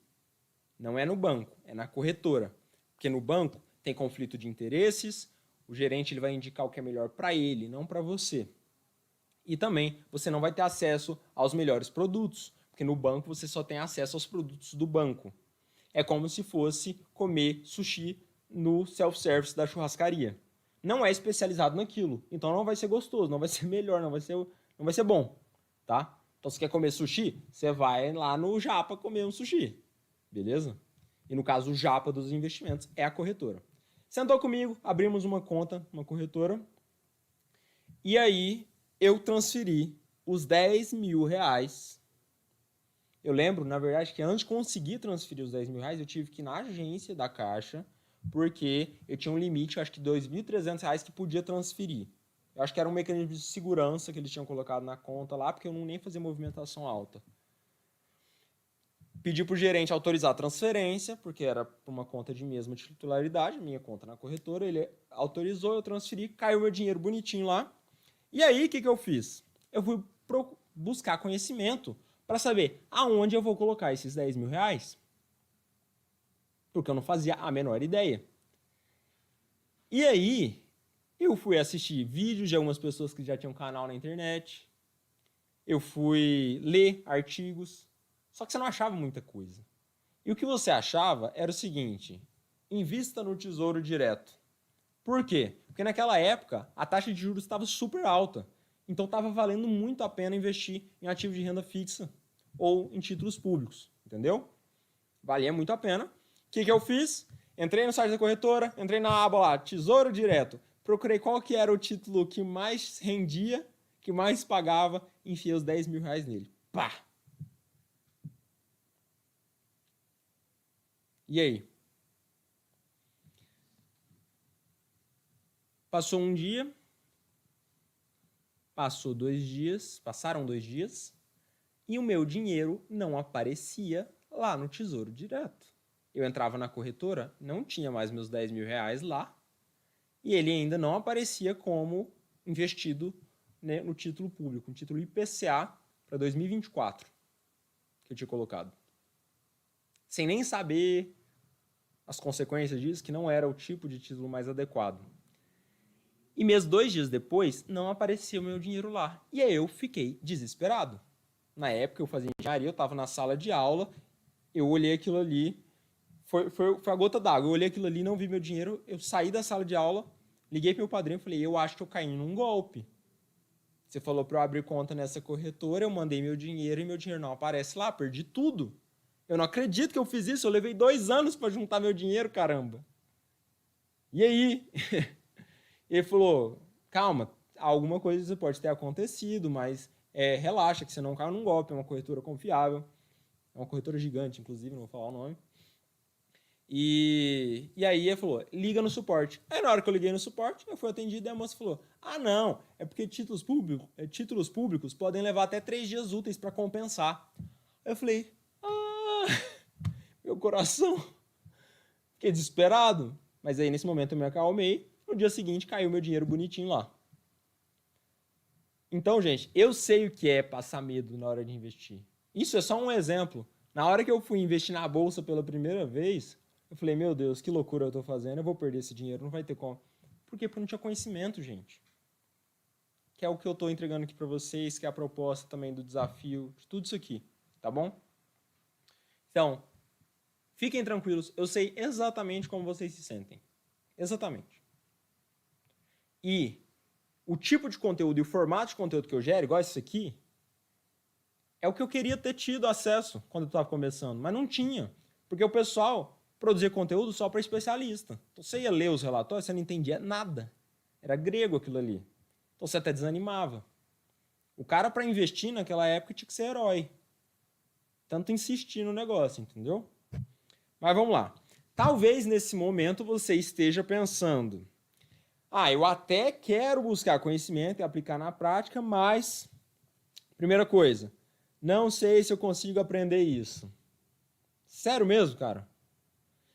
Não é no banco, é na corretora. Porque no banco tem conflito de interesses, o gerente ele vai indicar o que é melhor para ele, não para você. E também você não vai ter acesso aos melhores produtos, porque no banco você só tem acesso aos produtos do banco. É como se fosse comer sushi no self-service da churrascaria. Não é especializado naquilo, então não vai ser gostoso, não vai ser melhor, não vai ser bom, tá? Então, se quer comer sushi, você vai lá no Japa comer um sushi, beleza? E no caso, o Japa dos investimentos é a corretora. Sentou comigo, abrimos uma conta, uma corretora, e aí eu transferi os 10 mil reais. Eu lembro, na verdade, que antes de conseguir transferir os 10 mil reais, eu tive que ir na agência da Caixa, porque eu tinha um limite, eu acho que R$ 2.300 que podia transferir. Eu acho que era um mecanismo de segurança que eles tinham colocado na conta lá, porque eu não nem fazia movimentação alta. Pedi para o gerente autorizar a transferência, porque era para uma conta de mesma titularidade, minha conta na corretora, ele autorizou, eu transferi, caiu meu dinheiro bonitinho lá. E aí, o que eu fiz? Eu fui buscar conhecimento para saber aonde eu vou colocar esses 10 mil reais. Porque eu não fazia a menor ideia. E aí, eu fui assistir vídeos de algumas pessoas que já tinham canal na internet. Eu fui ler artigos. Só que você não achava muita coisa. E o que você achava era o seguinte: invista no Tesouro Direto. Por quê? Porque naquela época a taxa de juros estava super alta. Então estava valendo muito a pena investir em ativos de renda fixa ou em títulos públicos. Entendeu? Valia muito a pena. O que eu fiz? Entrei no site da corretora, entrei na aba lá, Tesouro Direto. Procurei qual que era o título que mais rendia, que mais pagava, e enfiei os 10 mil reais nele. Pá! E aí? Passou um dia, passou 2 dias, passaram 2 dias, e o meu dinheiro não aparecia lá no Tesouro Direto. Eu entrava na corretora, não tinha mais meus 10 mil reais lá, e ele ainda não aparecia como investido, né, no título público, no título IPCA para 2024, que eu tinha colocado. Sem nem saber as consequências disso, que não era o tipo de título mais adequado. E mesmo 2 dias depois, não aparecia o meu dinheiro lá. E aí eu fiquei desesperado. Na época eu fazia engenharia, eu estava na sala de aula, eu olhei aquilo ali, foi a gota d'água, eu olhei aquilo ali, não vi meu dinheiro, eu saí da sala de aula, liguei para meu padrinho e falei, eu acho que eu caí num golpe. Você falou para eu abrir conta nessa corretora, eu mandei meu dinheiro e meu dinheiro não aparece lá, perdi tudo. Eu não acredito que eu fiz isso, eu levei 2 anos para juntar meu dinheiro, caramba. E aí? Ele falou, calma, alguma coisa pode ter acontecido, mas relaxa que você não caiu num golpe, é uma corretora confiável. É uma corretora gigante, inclusive, não vou falar o nome. E aí ele falou, liga no suporte. Aí na hora que eu liguei no suporte, eu fui atendido e a moça falou, não, é porque títulos públicos podem levar até 3 dias úteis para compensar. Aí eu falei, meu coração. Fiquei desesperado. Mas aí nesse momento eu me acalmei. No dia seguinte caiu meu dinheiro bonitinho lá. Então, gente, eu sei o que é passar medo na hora de investir. Isso é só um exemplo. Na hora que eu fui investir na bolsa pela primeira vez, eu falei, meu Deus, que loucura eu tô fazendo, eu vou perder esse dinheiro, não vai ter como. Por quê? Porque não tinha conhecimento, gente. Que é o que eu tô entregando aqui para vocês, que é a proposta também do desafio, de tudo isso aqui, tá bom? Então, Fiquem tranquilos, eu sei exatamente como vocês se sentem. Exatamente. E o tipo de conteúdo e o formato de conteúdo que eu gero, igual esse aqui, é o que eu queria ter tido acesso quando eu estava começando, mas não tinha. Porque o pessoal produzia conteúdo só para especialista. Então você ia ler os relatórios, você não entendia nada. Era grego aquilo ali. Então você até desanimava. O cara, para investir naquela época, tinha que ser herói. Tanto insistir no negócio, entendeu? Mas vamos lá. Talvez nesse momento você esteja pensando: eu até quero buscar conhecimento e aplicar na prática, mas, primeira coisa, não sei se eu consigo aprender isso. Sério mesmo, cara?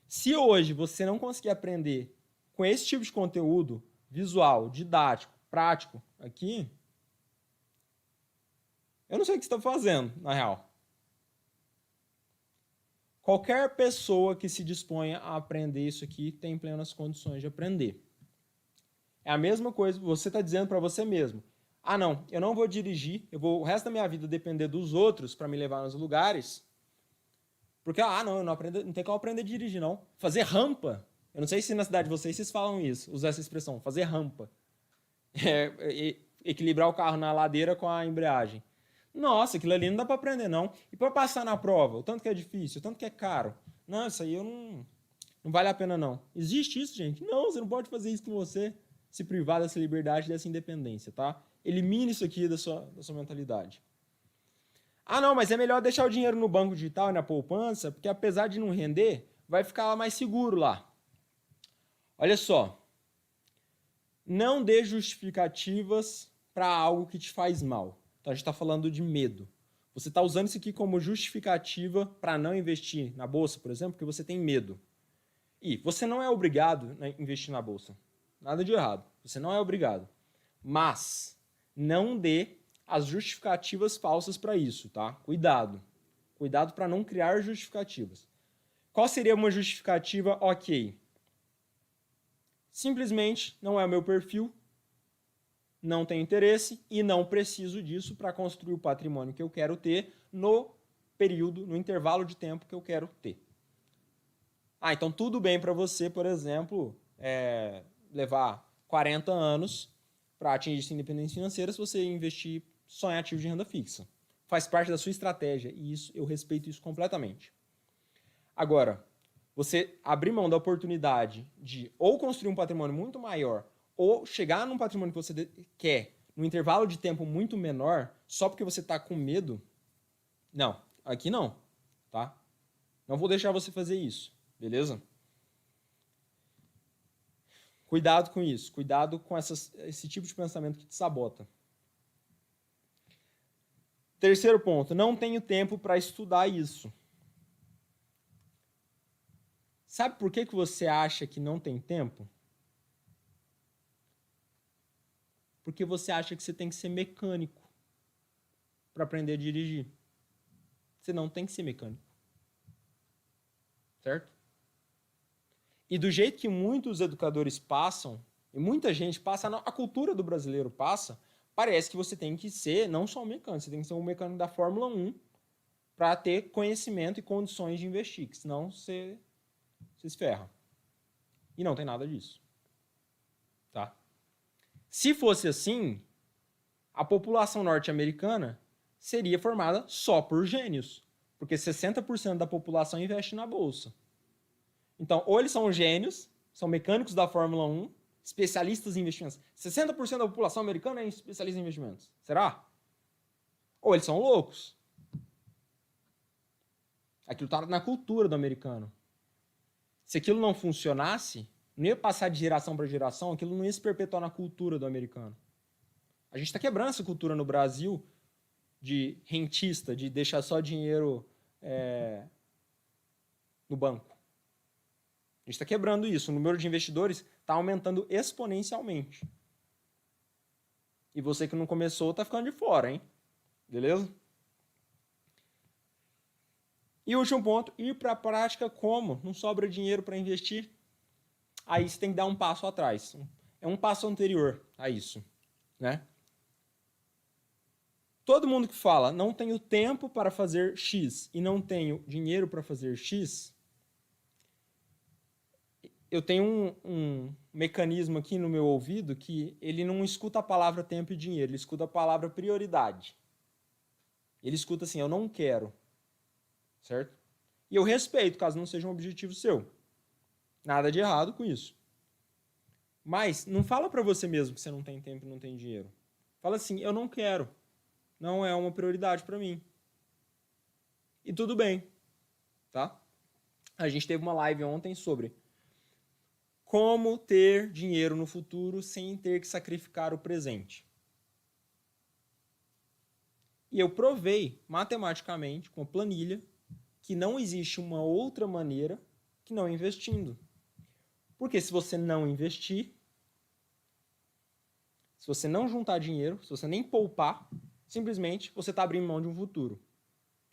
Se hoje você não conseguir aprender com esse tipo de conteúdo visual, didático, prático aqui, eu não sei o que você está fazendo, na real. Qualquer pessoa que se disponha a aprender isso aqui tem plenas condições de aprender. É a mesma coisa que você está dizendo para você mesmo. Não, eu não vou dirigir, eu vou o resto da minha vida depender dos outros para me levar nos lugares. Porque, não, eu não tem como aprender a dirigir, não. Fazer rampa. Eu não sei se na cidade de vocês falam isso, usar essa expressão, fazer rampa. Equilibrar o carro na ladeira com a embreagem. Nossa, aquilo ali não dá para aprender, não. E para passar na prova, o tanto que é difícil, o tanto que é caro. Não, isso aí não vale a pena, não. Existe isso, gente? Não, você não pode fazer isso com você, se privar dessa liberdade, dessa independência, tá? Elimine isso aqui da sua mentalidade. Não, mas é melhor deixar o dinheiro no banco digital e na poupança, porque apesar de não render, vai ficar mais seguro lá. Olha só. Não dê justificativas para algo que te faz mal. Então, a gente está falando de medo. Você está usando isso aqui como justificativa para não investir na bolsa, por exemplo, porque você tem medo. E você não é obrigado a investir na bolsa. Nada de errado. Você não é obrigado. Mas não dê as justificativas falsas para isso, tá? Cuidado. Cuidado para não criar justificativas. Qual seria uma justificativa ok? Simplesmente não é o meu perfil, não tenho interesse e não preciso disso para construir o patrimônio que eu quero ter no período, no intervalo de tempo que eu quero ter. Então tudo bem para você, por exemplo, levar 40 anos para atingir sua independência financeira se você investir só em ativos de renda fixa. Faz parte da sua estratégia e isso, eu respeito isso completamente. Agora, você abrir mão da oportunidade de ou construir um patrimônio muito maior ou chegar num patrimônio que você quer num intervalo de tempo muito menor só porque você está com medo, não, aqui não, tá? Não vou deixar você fazer isso, beleza? Cuidado com isso, cuidado com esse tipo de pensamento que te sabota. Terceiro ponto, não tenho tempo para estudar isso. Sabe por que você acha que não tem tempo? Porque você acha que você tem que ser mecânico para aprender a dirigir. Você não tem que ser mecânico. Certo? E do jeito que muitos educadores passam, e muita gente passa, a cultura do brasileiro passa, parece que você tem que ser não só um mecânico, você tem que ser um mecânico da Fórmula 1 para ter conhecimento e condições de investir, que senão você se ferra. E não tem nada disso. Tá? Se fosse assim, a população norte-americana seria formada só por gênios, porque 60% da população investe na bolsa. Então, ou eles são gênios, são mecânicos da Fórmula 1, especialistas em investimentos. 60% da população americana é especialista em investimentos. Será? Ou eles são loucos. Aquilo está na cultura do americano. Se aquilo não funcionasse, não ia passar de geração para geração, aquilo não ia se perpetuar na cultura do americano. A gente está quebrando essa cultura no Brasil de rentista, de deixar só dinheiro no banco. A gente está quebrando isso. O número de investidores está aumentando exponencialmente. E você que não começou está ficando de fora, hein? Beleza? E o último ponto, ir para a prática como? Não sobra dinheiro para investir? Aí você tem que dar um passo atrás. É um passo anterior a isso, né? Todo mundo que fala, não tenho tempo para fazer X e não tenho dinheiro para fazer X, eu tenho um mecanismo aqui no meu ouvido que ele não escuta a palavra tempo e dinheiro, ele escuta a palavra prioridade. Ele escuta assim, eu não quero, certo? E eu respeito, caso não seja um objetivo seu. Nada de errado com isso. Mas não fala para você mesmo que você não tem tempo e não tem dinheiro. Fala assim, eu não quero. Não é uma prioridade para mim. E tudo bem, tá? A gente teve uma live ontem sobre como ter dinheiro no futuro sem ter que sacrificar o presente. E eu provei matematicamente, com a planilha, que não existe uma outra maneira que não investindo. Porque se você não investir, se você não juntar dinheiro, se você nem poupar, simplesmente você está abrindo mão de um futuro.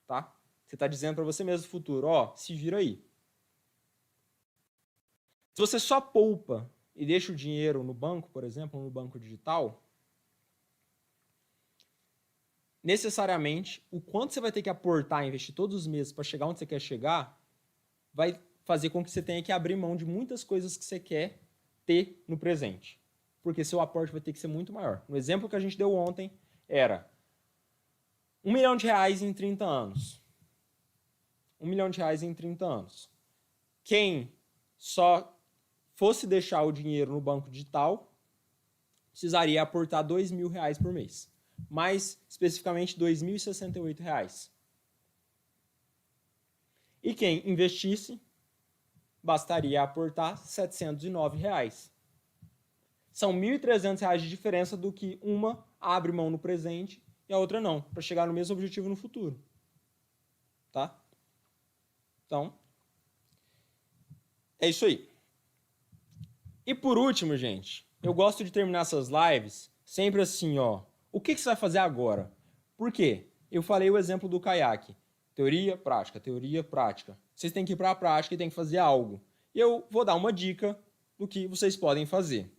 Tá? Você está dizendo para você mesmo no futuro, ó, se vira aí. Se você só poupa e deixa o dinheiro no banco, por exemplo, no banco digital, necessariamente, o quanto você vai ter que aportar e investir todos os meses para chegar onde você quer chegar, vai fazer com que você tenha que abrir mão de muitas coisas que você quer ter no presente. Porque seu aporte vai ter que ser muito maior. No exemplo que a gente deu ontem, era R$1 milhão em 30 anos. R$1 milhão em 30 anos. Quem só fosse deixar o dinheiro no banco digital, precisaria aportar R$2.000 por mês. Mais especificamente R$2.068. E quem investisse, bastaria aportar R$709. São R$1.300 de diferença do que uma abre mão no presente e a outra não, para chegar no mesmo objetivo no futuro. Tá? Então, é isso aí. E por último, gente, eu gosto de terminar essas lives sempre assim, ó. O que você vai fazer agora? Por quê? Eu falei o exemplo do caiaque. Teoria, prática, teoria, prática. Vocês têm que ir para a prática e têm que fazer algo. E eu vou dar uma dica do que vocês podem fazer.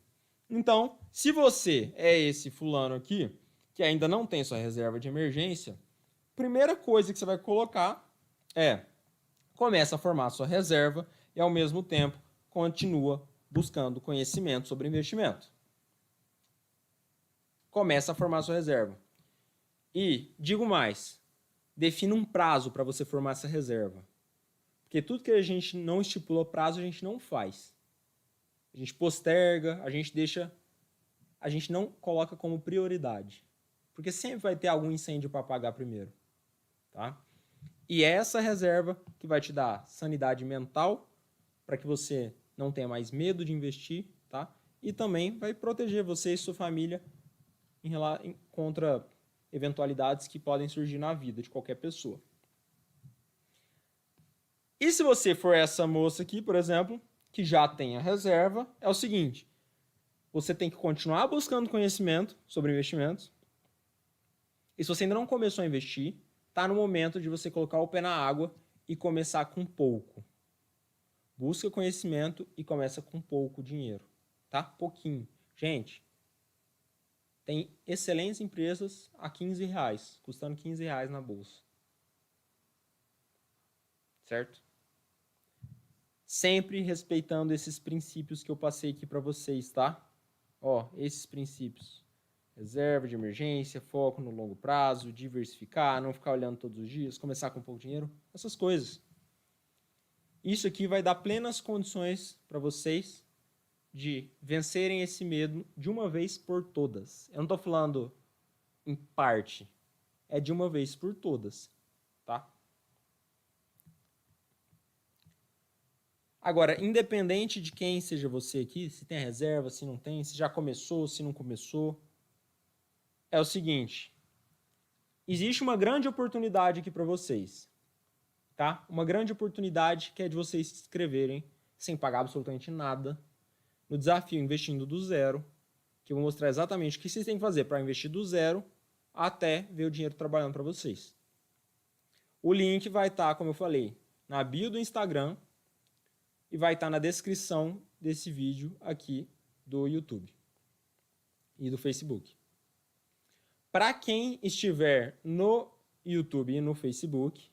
Então, se você é esse fulano aqui, que ainda não tem sua reserva de emergência, a primeira coisa que você vai colocar é começa a formar sua reserva e, ao mesmo tempo, continua buscando conhecimento sobre investimento. Começa a formar sua reserva. E, digo mais, defina um prazo para você formar essa reserva. Porque tudo que a gente não estipula prazo, a gente não faz. A gente posterga, a gente não coloca como prioridade. Porque sempre vai ter algum incêndio para apagar primeiro. Tá? E é essa reserva que vai te dar sanidade mental, para que você não tenha mais medo de investir, tá? E também vai proteger você e sua família contra eventualidades que podem surgir na vida de qualquer pessoa. E se você for essa moça aqui, por exemplo, que já tem a reserva, é o seguinte: você tem que continuar buscando conhecimento sobre investimentos. E se você ainda não começou a investir, está no momento de você colocar o pé na água e começar com pouco. Busca conhecimento e começa com pouco dinheiro, tá? Pouquinho. Gente, tem excelentes empresas a R$15, custando R$15 na bolsa. Certo? Sempre respeitando esses princípios que eu passei aqui para vocês, tá? Ó, esses princípios. Reserva de emergência, foco no longo prazo, diversificar, não ficar olhando todos os dias, começar com pouco dinheiro, essas coisas. Isso aqui vai dar plenas condições para vocês de vencerem esse medo de uma vez por todas. Eu não estou falando em parte, é de uma vez por todas, tá? Agora, independente de quem seja você aqui, se tem reserva, se não tem, se já começou, se não começou, é o seguinte: existe uma grande oportunidade aqui para vocês, tá? Uma grande oportunidade que é de vocês se inscreverem sem pagar absolutamente nada no desafio Investindo do Zero, que eu vou mostrar exatamente o que vocês têm que fazer para investir do zero até ver o dinheiro trabalhando para vocês. O link vai estar, como eu falei, na bio do Instagram e vai estar na descrição desse vídeo aqui do YouTube e do Facebook. Para quem estiver no YouTube e no Facebook,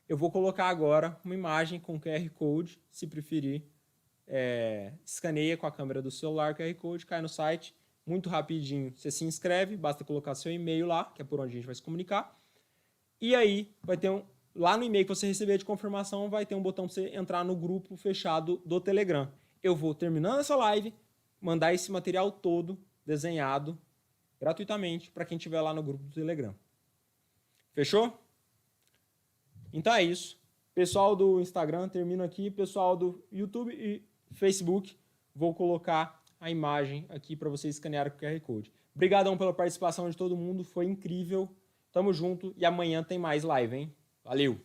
eu vou colocar agora uma imagem com QR Code, se preferir, escaneia com a câmera do celular o QR Code, cai no site, muito rapidinho. Você se inscreve, basta colocar seu e-mail lá, que é por onde a gente vai se comunicar. E aí vai ter lá no e-mail que você receber de confirmação, vai ter um botão para você entrar no grupo fechado do Telegram. Eu vou, terminando essa live, mandar esse material todo desenhado gratuitamente para quem estiver lá no grupo do Telegram. Fechou? Então é isso. Pessoal do Instagram, termino aqui. Pessoal do YouTube e Facebook, vou colocar a imagem aqui para vocês escanearem com o QR Code. Obrigadão pela participação de todo mundo, foi incrível. Tamo junto e amanhã tem mais live, hein? Valeu!